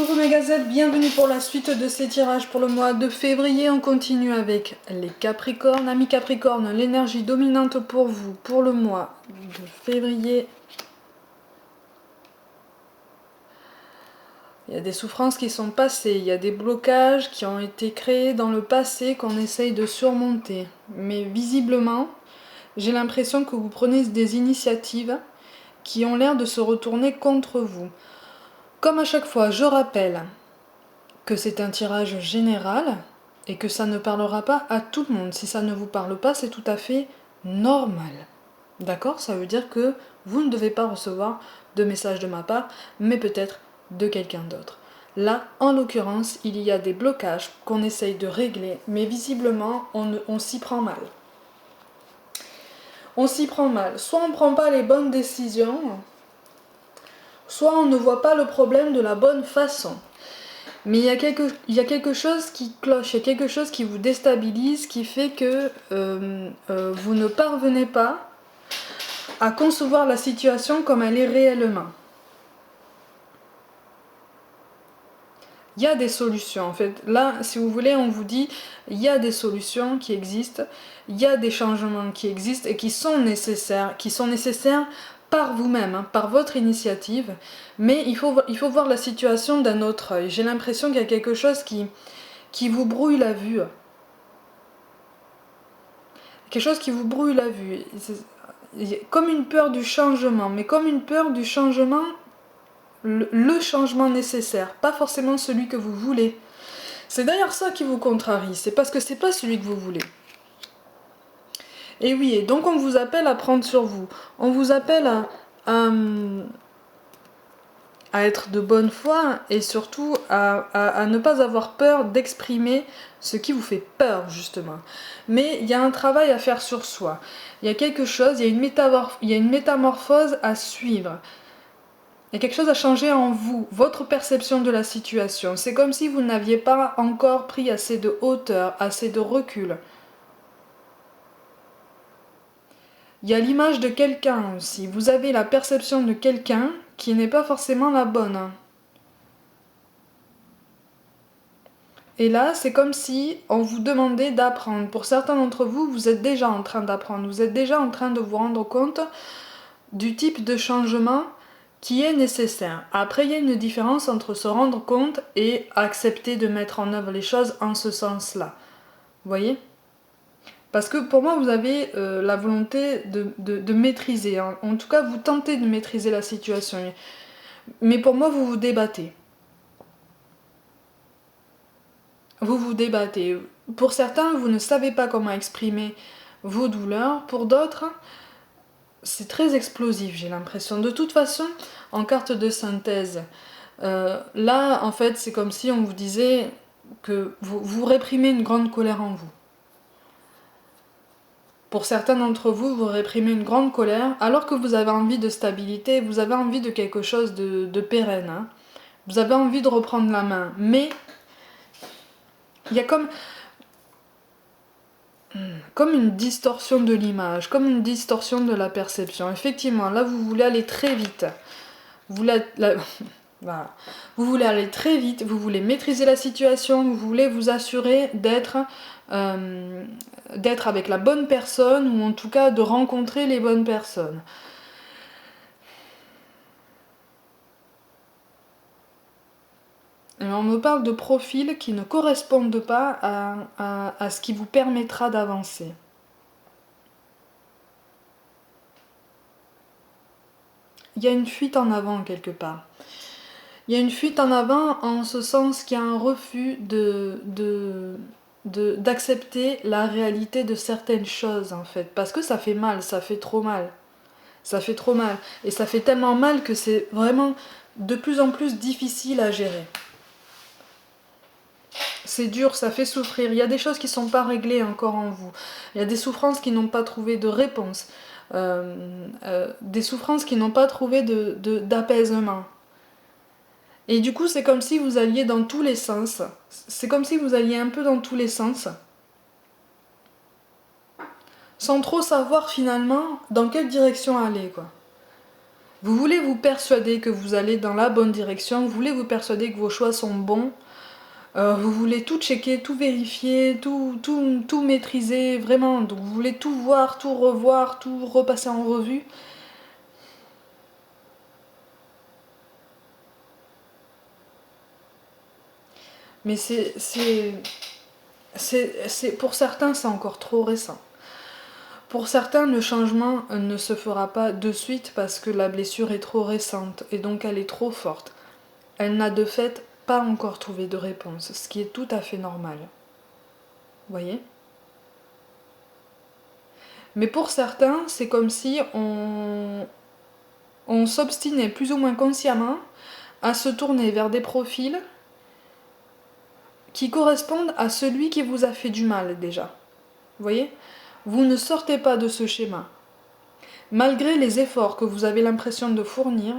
Coucou mes gazelles, bienvenue pour la suite de ces tirages pour le mois de février. On continue avec les Capricornes. Amis Capricornes, l'énergie dominante pour vous pour le mois de février. Il y a des souffrances qui sont passées, il y a des blocages qui ont été créés dans le passé qu'on essaye de surmonter. Mais visiblement, j'ai l'impression que vous prenez des initiatives qui ont l'air de se retourner contre vous. Comme à chaque fois, je rappelle que c'est un tirage général et que ça ne parlera pas à tout le monde. Si ça ne vous parle pas, c'est tout à fait normal. D'accord? Ça veut dire que vous ne devez pas recevoir de message de ma part, mais peut-être de quelqu'un d'autre. Là, en l'occurrence, il y a des blocages qu'on essaye de régler, mais visiblement, on s'y prend mal. On s'y prend mal. Soit on ne prend pas les bonnes décisions, soit on ne voit pas le problème de la bonne façon. Mais il y a quelque chose qui cloche, il y a quelque chose qui vous déstabilise, qui fait que vous ne parvenez pas à concevoir la situation comme elle est réellement. Il y a des solutions en fait. Là, si vous voulez, on vous dit, il y a des solutions qui existent, il y a des changements qui existent et qui sont nécessaires par vous-même, hein, par votre initiative, mais il faut voir la situation d'un autre œil. J'ai l'impression qu'il y a quelque chose qui vous brouille la vue. Quelque chose qui vous brouille la vue. Comme une peur du changement, mais comme une peur du changement, le changement nécessaire, pas forcément celui que vous voulez. C'est d'ailleurs ça qui vous contrarie, c'est parce que c'est pas celui que vous voulez. Et oui, et donc on vous appelle à prendre sur vous. On vous appelle à être de bonne foi et surtout à ne pas avoir peur d'exprimer ce qui vous fait peur, justement. Mais il y a un travail à faire sur soi. Il y a quelque chose, il y a une métamorphose à suivre. Il y a quelque chose à changer en vous, votre perception de la situation. C'est comme si vous n'aviez pas encore pris assez de hauteur, assez de recul. Il y a l'image de quelqu'un aussi. Vous avez la perception de quelqu'un qui n'est pas forcément la bonne. Et là, c'est comme si on vous demandait d'apprendre. Pour certains d'entre vous, vous êtes déjà en train d'apprendre. Vous êtes déjà en train de vous rendre compte du type de changement qui est nécessaire. Après, il y a une différence entre se rendre compte et accepter de mettre en œuvre les choses en ce sens-là. Vous voyez ? Parce que pour moi, vous avez la volonté de maîtriser. Hein. En tout cas, vous tentez de maîtriser la situation. Mais pour moi, vous vous débattez. Vous vous débattez. Pour certains, vous ne savez pas comment exprimer vos douleurs. Pour d'autres, c'est très explosif, j'ai l'impression. De toute façon, en carte de synthèse, là, en fait, c'est comme si on vous disait que vous réprimez une grande colère en vous. Pour certains d'entre vous, vous réprimez une grande colère, alors que vous avez envie de stabilité, vous avez envie de quelque chose de pérenne. Hein. Vous avez envie de reprendre la main. Mais il y a comme une distorsion de l'image, comme une distorsion de la perception. Effectivement, là, vous voulez aller très vite. Voilà. Vous voulez aller très vite, vous voulez maîtriser la situation, vous voulez vous assurer d'être avec la bonne personne, ou en tout cas de rencontrer les bonnes personnes. Et on me parle de profils qui ne correspondent pas à ce qui vous permettra d'avancer. Il y a une fuite en avant quelque part. Il y a une fuite en avant en ce sens qu'il y a un refus d'accepter la réalité de certaines choses en fait. Parce que ça fait mal, ça fait trop mal. Ça fait trop mal. Et ça fait tellement mal que c'est vraiment de plus en plus difficile à gérer. C'est dur, ça fait souffrir. Il y a des choses qui ne sont pas réglées encore en vous. Il y a des souffrances qui n'ont pas trouvé de réponse. Des souffrances qui n'ont pas trouvé d'apaisement. Et du coup, c'est comme si vous alliez dans tous les sens. C'est comme si vous alliez un peu dans tous les sens. Sans trop savoir finalement dans quelle direction aller, quoi. Vous voulez vous persuader que vous allez dans la bonne direction, vous voulez vous persuader que vos choix sont bons, vous voulez tout checker, tout vérifier, tout maîtriser, vraiment. Donc vous voulez tout voir, tout revoir, tout repasser en revue. Mais pour certains, c'est encore trop récent. Pour certains, le changement ne se fera pas de suite parce que la blessure est trop récente et donc elle est trop forte. Elle n'a de fait pas encore trouvé de réponse, ce qui est tout à fait normal. Vous voyez ? Mais pour certains, c'est comme si on s'obstinait plus ou moins consciemment à se tourner vers des profils qui correspondent à celui qui vous a fait du mal déjà. Vous voyez ? Vous ne sortez pas de ce schéma. Malgré les efforts que vous avez l'impression de fournir,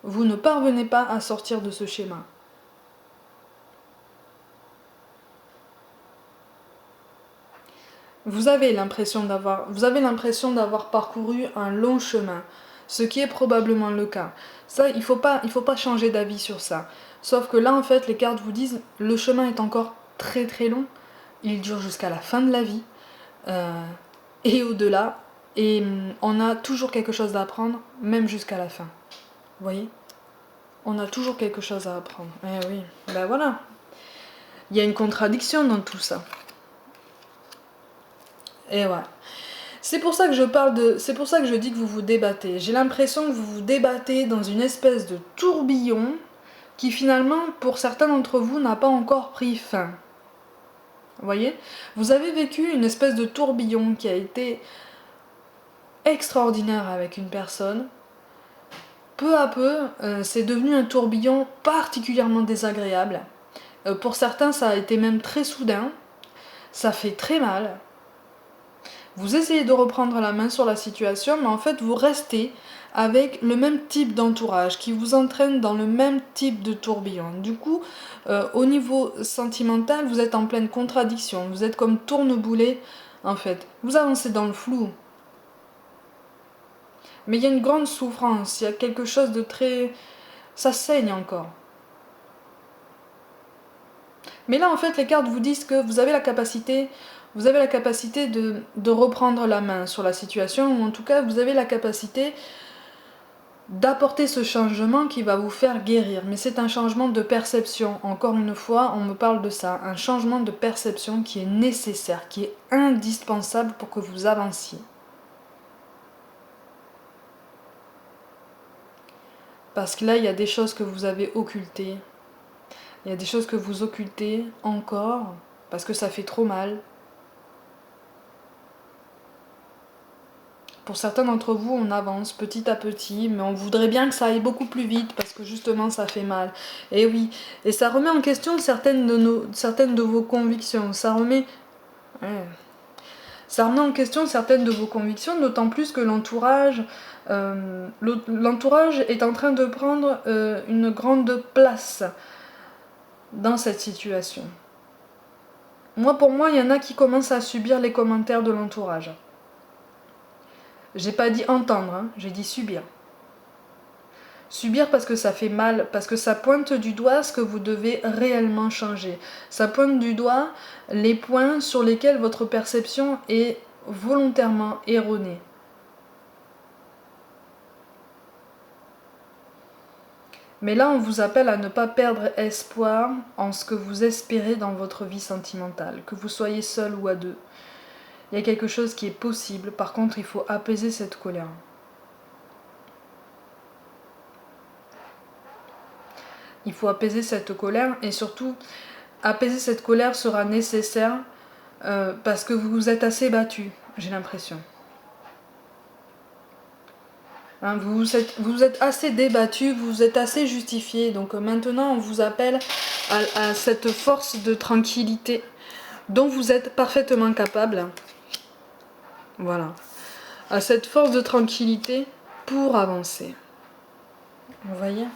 vous ne parvenez pas à sortir de ce schéma. Vous avez l'impression d'avoir parcouru un long chemin, ce qui est probablement le cas. Ça, il faut pas changer d'avis sur ça. Sauf que là, en fait, les cartes vous disent, le chemin est encore très très long, il dure jusqu'à la fin de la vie, et au-delà, et on a toujours quelque chose à apprendre, même jusqu'à la fin. Vous voyez ? On a toujours quelque chose à apprendre. Eh oui, ben voilà. Il y a une contradiction dans tout ça. Et ouais. C'est pour ça que je dis que vous vous débattez. J'ai l'impression que vous vous débattez dans une espèce de tourbillon qui finalement, pour certains d'entre vous, n'a pas encore pris fin. Vous voyez ? Vous avez vécu une espèce de tourbillon qui a été extraordinaire avec une personne. Peu à peu, c'est devenu un tourbillon particulièrement désagréable. Pour certains, ça a été même très soudain. Ça fait très mal. Vous essayez de reprendre la main sur la situation, mais en fait, vous restez avec le même type d'entourage qui vous entraîne dans le même type de tourbillon. Du coup, au niveau sentimental, vous êtes en pleine contradiction. Vous êtes comme tourneboulet, en fait. Vous avancez dans le flou. Mais il y a une grande souffrance, il y a quelque chose de très... Ça saigne encore. Mais là, en fait, les cartes vous disent que vous avez la capacité de reprendre la main sur la situation, ou en tout cas, vous avez la capacité d'apporter ce changement qui va vous faire guérir. Mais c'est un changement de perception. Encore une fois, on me parle de ça. Un changement de perception qui est nécessaire, qui est indispensable pour que vous avanciez. Parce que là, il y a des choses que vous avez occultées. Il y a des choses que vous occultez encore, parce que ça fait trop mal. Pour certains d'entre vous, on avance petit à petit, mais on voudrait bien que ça aille beaucoup plus vite, parce que justement, ça fait mal. Et oui, et ça remet en question certaines de vos convictions. Ça remet en question certaines de vos convictions, d'autant plus que l'entourage est en train de prendre une grande place dans cette situation. Pour moi, il y en a qui commencent à subir les commentaires de l'entourage. J'ai pas dit entendre, hein, j'ai dit subir. Subir parce que ça fait mal, parce que ça pointe du doigt ce que vous devez réellement changer. Ça pointe du doigt les points sur lesquels votre perception est volontairement erronée. Mais là, on vous appelle à ne pas perdre espoir en ce que vous espérez dans votre vie sentimentale, que vous soyez seul ou à deux. Il y a quelque chose qui est possible, par contre, il faut apaiser cette colère. Il faut apaiser cette colère, et surtout, apaiser cette colère sera nécessaire parce que vous vous êtes assez battu, j'ai l'impression. Hein, vous êtes assez débattu, vous êtes assez justifié, donc maintenant on vous appelle à cette force de tranquillité dont vous êtes parfaitement capable. Voilà. À cette force de tranquillité pour avancer. Vous voyez ?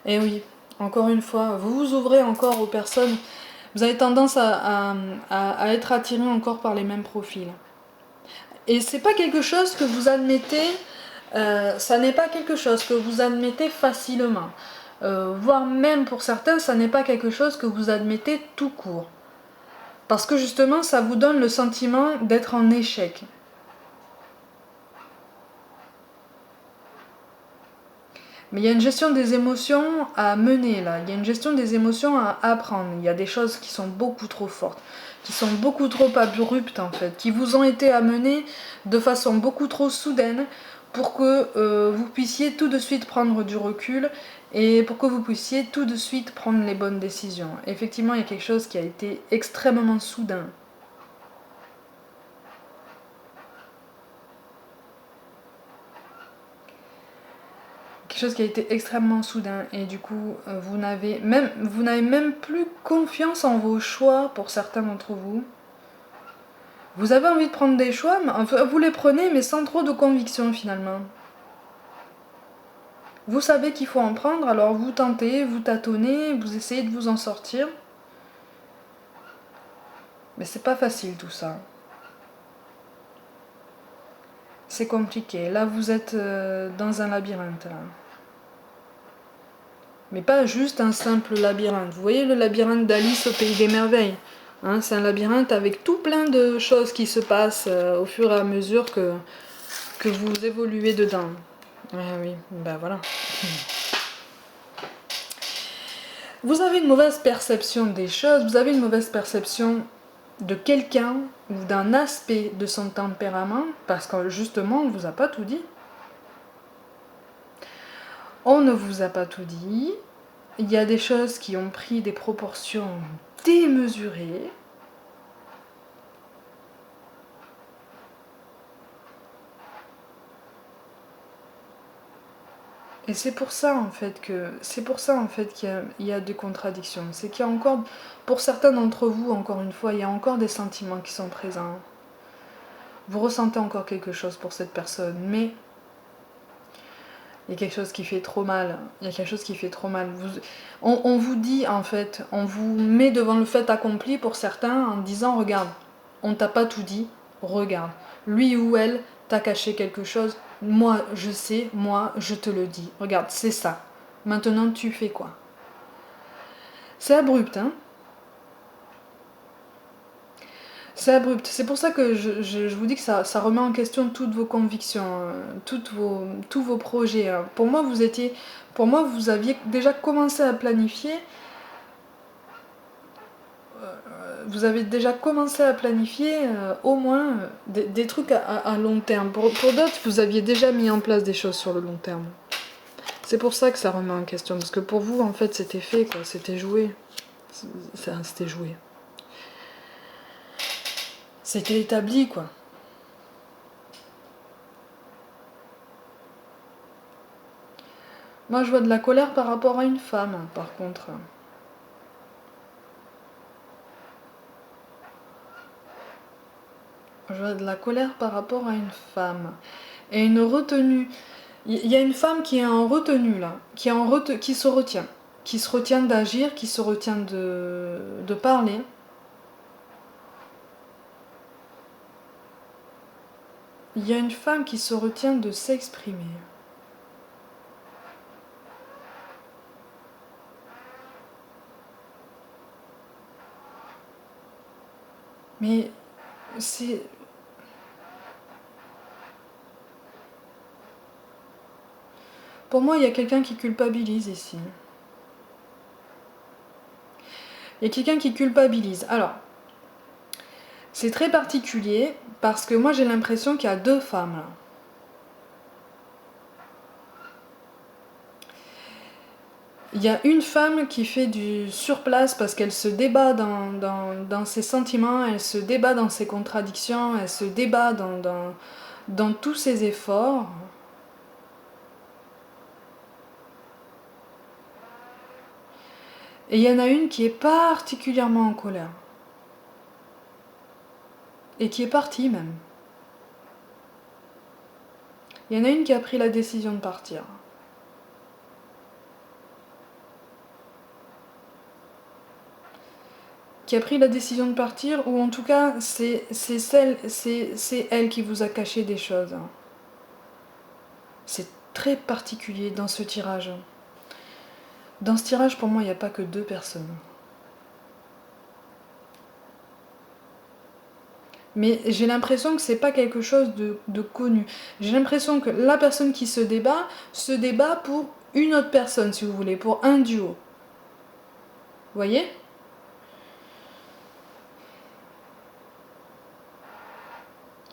Et oui, encore une fois, vous vous ouvrez encore aux personnes, vous avez tendance à être attiré encore par les mêmes profils. Et c'est pas quelque chose que vous admettez Ça n'est pas quelque chose que vous admettez facilement. Voire même pour certains, ça n'est pas quelque chose que vous admettez tout court. Parce que justement, ça vous donne le sentiment d'être en échec. Mais il y a une gestion des émotions à mener là, il y a une gestion des émotions à apprendre. Il y a des choses qui sont beaucoup trop fortes, qui sont beaucoup trop abruptes en fait, qui vous ont été amenées de façon beaucoup trop soudaine pour que vous puissiez tout de suite prendre du recul et pour que vous puissiez tout de suite prendre les bonnes décisions. Effectivement, il y a quelque chose qui a été extrêmement soudain. Quelque chose qui a été extrêmement soudain et du coup vous n'avez même plus confiance en vos choix pour certains d'entre vous. Vous avez envie de prendre des choix, mais vous les prenez mais sans trop de conviction finalement. Vous savez qu'il faut en prendre, alors vous tentez, vous tâtonnez, vous essayez de vous en sortir. Mais c'est pas facile tout ça. C'est compliqué. Là vous êtes dans un labyrinthe là. Mais pas juste un simple labyrinthe. Vous voyez le labyrinthe d'Alice au Pays des Merveilles, hein, c'est un labyrinthe avec tout plein de choses qui se passent au fur et à mesure que vous évoluez dedans. Oui, ben voilà. Vous avez une mauvaise perception des choses, vous avez une mauvaise perception de quelqu'un ou d'un aspect de son tempérament, parce que justement, on ne vous a pas tout dit. On ne vous a pas tout dit. Il y a des choses qui ont pris des proportions démesurées. Et c'est pour ça en fait qu'il y a des contradictions. C'est qu'il y a encore, pour certains d'entre vous, encore une fois, il y a encore des sentiments qui sont présents. Vous ressentez encore quelque chose pour cette personne, mais il y a quelque chose qui fait trop mal. Il y a quelque chose qui fait trop mal. On vous dit en fait, on vous met devant le fait accompli pour certains en disant regarde, on t'a pas tout dit, regarde. Lui ou elle t'a caché quelque chose. Moi je sais, moi je te le dis. Regarde, c'est ça. Maintenant tu fais quoi? C'est abrupt, hein? C'est abrupt. C'est pour ça que je vous dis que ça remet en question toutes vos convictions, tous vos projets. Hein. Pour moi, vous aviez déjà commencé à planifier. Vous avez déjà commencé à planifier au moins des trucs à long terme. Pour d'autres, vous aviez déjà mis en place des choses sur le long terme. C'est pour ça que ça remet en question. Parce que pour vous, en fait, c'était fait, quoi. C'était joué. C'était joué. C'était établi, quoi. Moi, je vois de la colère par rapport à une femme, par contre. Je vois de la colère par rapport à une femme. Et une retenue. Il y a une femme qui est en retenue, là. Qui se retient. Qui se retient d'agir, qui se retient de parler. Il y a une femme qui se retient de s'exprimer. Mais c'est... Pour moi, il y a quelqu'un qui culpabilise ici. Il y a quelqu'un qui culpabilise. Alors, c'est très particulier parce que moi j'ai l'impression qu'il y a deux femmes là. Il y a une femme qui fait du surplace parce qu'elle se débat dans ses sentiments, elle se débat dans ses contradictions, elle se débat dans tous ses efforts. Et il y en a une qui est particulièrement en colère. Et qui est partie même. Il y en a une qui a pris la décision de partir. Qui a pris la décision de partir, ou en tout cas, c'est elle qui vous a caché des choses. très particulier dans ce tirage. Dans ce tirage, pour moi, il n'y a pas que 2 personnes. Mais j'ai l'impression que c'est pas quelque chose de connu. J'ai l'impression que la personne qui se débat pour une autre personne, si vous voulez, pour un duo. Vous voyez ?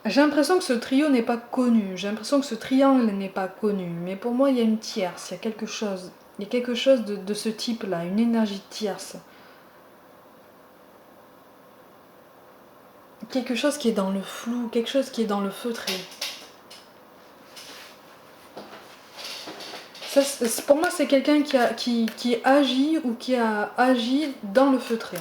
J'ai l'impression que ce trio n'est pas connu. J'ai l'impression que ce triangle n'est pas connu. Mais pour moi, il y a une tierce. Il y a quelque chose. Il y a quelque chose de ce type-là, une énergie tierce. Quelque chose qui est dans le flou, quelque chose qui est dans le feutré. Ça, pour moi, c'est quelqu'un qui agit ou qui a agi dans le feutré.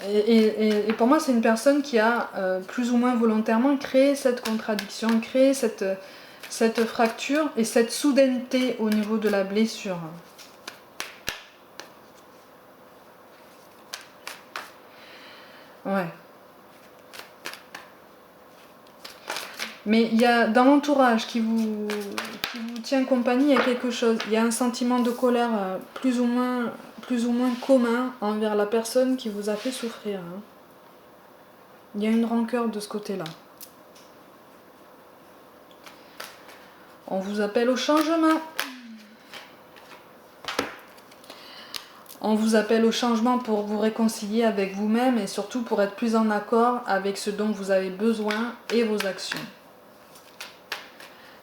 Et pour moi, c'est une personne qui a plus ou moins volontairement créé cette contradiction, créé cette fracture et cette soudaineté au niveau de la blessure. Ouais. Mais il y a dans l'entourage qui vous tient compagnie, il y a quelque chose. Il y a un sentiment de colère plus ou moins commun envers la personne qui vous a fait souffrir. Hein. Il y a une rancœur de ce côté-là. On vous appelle au changement. On vous appelle au changement pour vous réconcilier avec vous-même et surtout pour être plus en accord avec ce dont vous avez besoin et vos actions.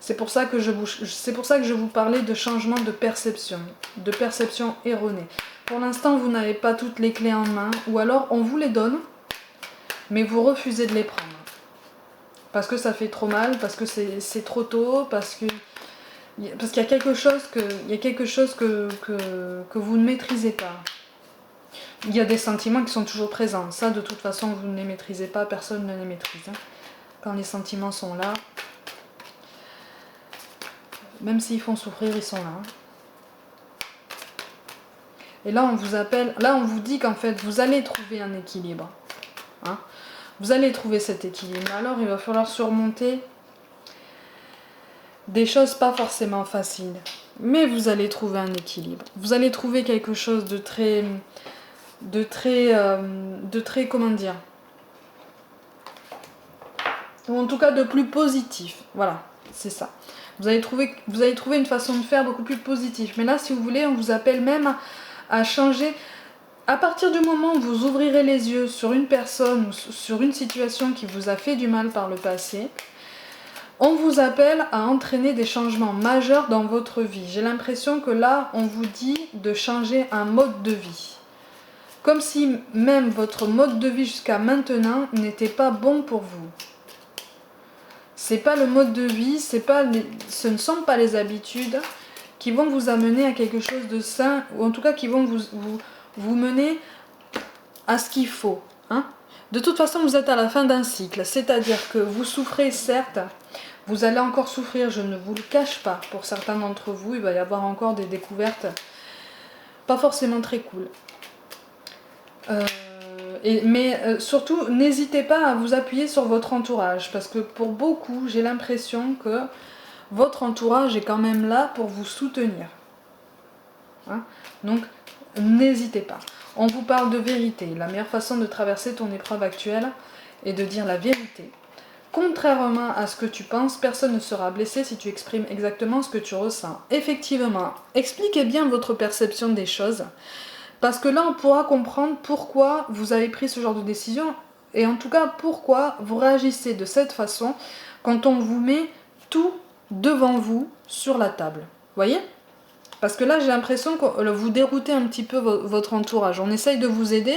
C'est pour ça que je vous parlais de changement de perception erronée. Pour l'instant, vous n'avez pas toutes les clés en main, ou alors on vous les donne, mais vous refusez de les prendre. Parce que ça fait trop mal, parce que c'est trop tôt, parce qu'il y a quelque chose que vous ne maîtrisez pas. Il y a des sentiments qui sont toujours présents. Ça, de toute façon, vous ne les maîtrisez pas, personne ne les maîtrise. Quand les sentiments sont là, même s'ils font souffrir, ils sont là. Et là, on vous appelle, là, on vous dit qu'en fait, vous allez trouver un équilibre. Hein, vous allez trouver cet équilibre. Alors, il va falloir surmonter des choses pas forcément faciles. Mais vous allez trouver un équilibre. Vous allez trouver quelque chose de très comment dire, ou en tout cas de plus positif. Voilà, c'est ça. Vous allez trouver une façon de faire beaucoup plus positive. Mais là, si vous voulez, on vous appelle même à changer. À partir du moment où vous ouvrirez les yeux sur une personne ou sur une situation qui vous a fait du mal par le passé, on vous appelle à entraîner des changements majeurs dans votre vie. J'ai l'impression que là, on vous dit de changer un mode de vie. Comme si même votre mode de vie jusqu'à maintenant n'était pas bon pour vous. C'est pas le mode de vie, ce ne sont pas les habitudes qui vont vous amener à quelque chose de sain, ou en tout cas qui vont vous mener à ce qu'il faut. Hein. De toute façon, vous êtes à la fin d'un cycle, c'est-à-dire que vous souffrez, certes, vous allez encore souffrir, je ne vous le cache pas. Pour certains d'entre vous, il va y avoir encore des découvertes pas forcément très cool. Mais surtout, n'hésitez pas à vous appuyer sur votre entourage, parce que pour beaucoup, j'ai l'impression que votre entourage est quand même là pour vous soutenir. Hein, donc, n'hésitez pas. On vous parle de vérité. La meilleure façon de traverser ton épreuve actuelle est de dire la vérité. Contrairement à ce que tu penses, personne ne sera blessé si tu exprimes exactement ce que tu ressens. Effectivement, expliquez bien votre perception des choses. Parce que là, on pourra comprendre pourquoi vous avez pris ce genre de décision et en tout cas pourquoi vous réagissez de cette façon quand on vous met tout devant vous sur la table. Vous voyez ? Parce que là, j'ai l'impression que vous déroutez un petit peu votre entourage. On essaye de vous aider,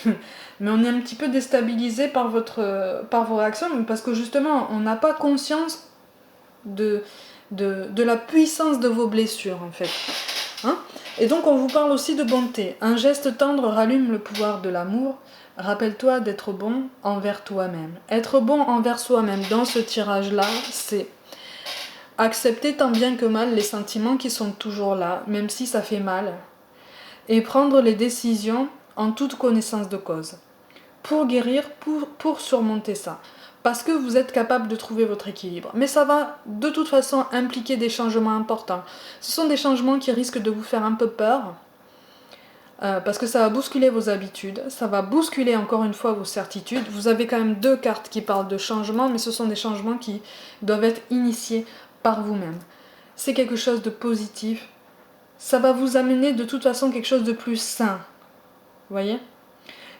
mais on est un petit peu déstabilisé par vos réactions parce que justement, on n'a pas conscience de la puissance de vos blessures en fait. Hein ? Et donc on vous parle aussi de bonté. Un geste tendre rallume le pouvoir de l'amour. Rappelle-toi d'être bon envers toi-même. Être bon envers soi-même dans ce tirage-là, c'est accepter tant bien que mal les sentiments qui sont toujours là, même si ça fait mal. Et prendre les décisions en toute connaissance de cause. Pour guérir, pour surmonter ça. parce que vous êtes capable de trouver votre équilibre. Mais ça va de toute façon impliquer des changements importants. Ce sont des changements qui risquent de vous faire un peu peur, parce que ça va bousculer vos habitudes, ça va bousculer encore une fois vos certitudes. Vous avez quand même 2 cartes qui parlent de changement, mais ce sont des changements qui doivent être initiés par vous-même. C'est quelque chose de positif, ça va vous amener de toute façon quelque chose de plus sain, vous voyez ?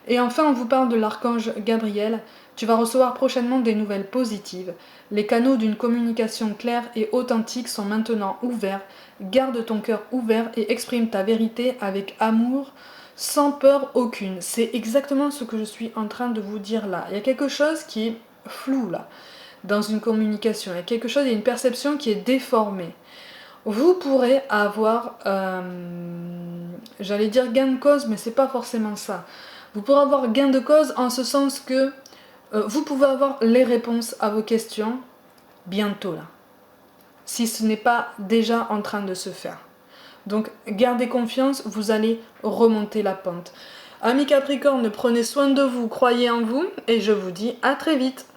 Et enfin, on vous parle de l'archange Gabriel. Tu vas recevoir prochainement des nouvelles positives. Les canaux d'une communication claire et authentique sont maintenant ouverts. Garde ton cœur ouvert et exprime ta vérité avec amour, sans peur aucune. C'est exactement ce que je suis en train de vous dire là. Il y a quelque chose qui est flou là, dans une communication. Il y a quelque chose, il y a une perception qui est déformée. Vous pourrez avoir, j'allais dire gain de cause, mais c'est pas forcément ça. Vous pourrez avoir gain de cause en ce sens que vous pouvez avoir les réponses à vos questions bientôt là, si ce n'est pas déjà en train de se faire. Donc gardez confiance, vous allez remonter la pente. Amis Capricorne, prenez soin de vous, croyez en vous, et je vous dis à très vite.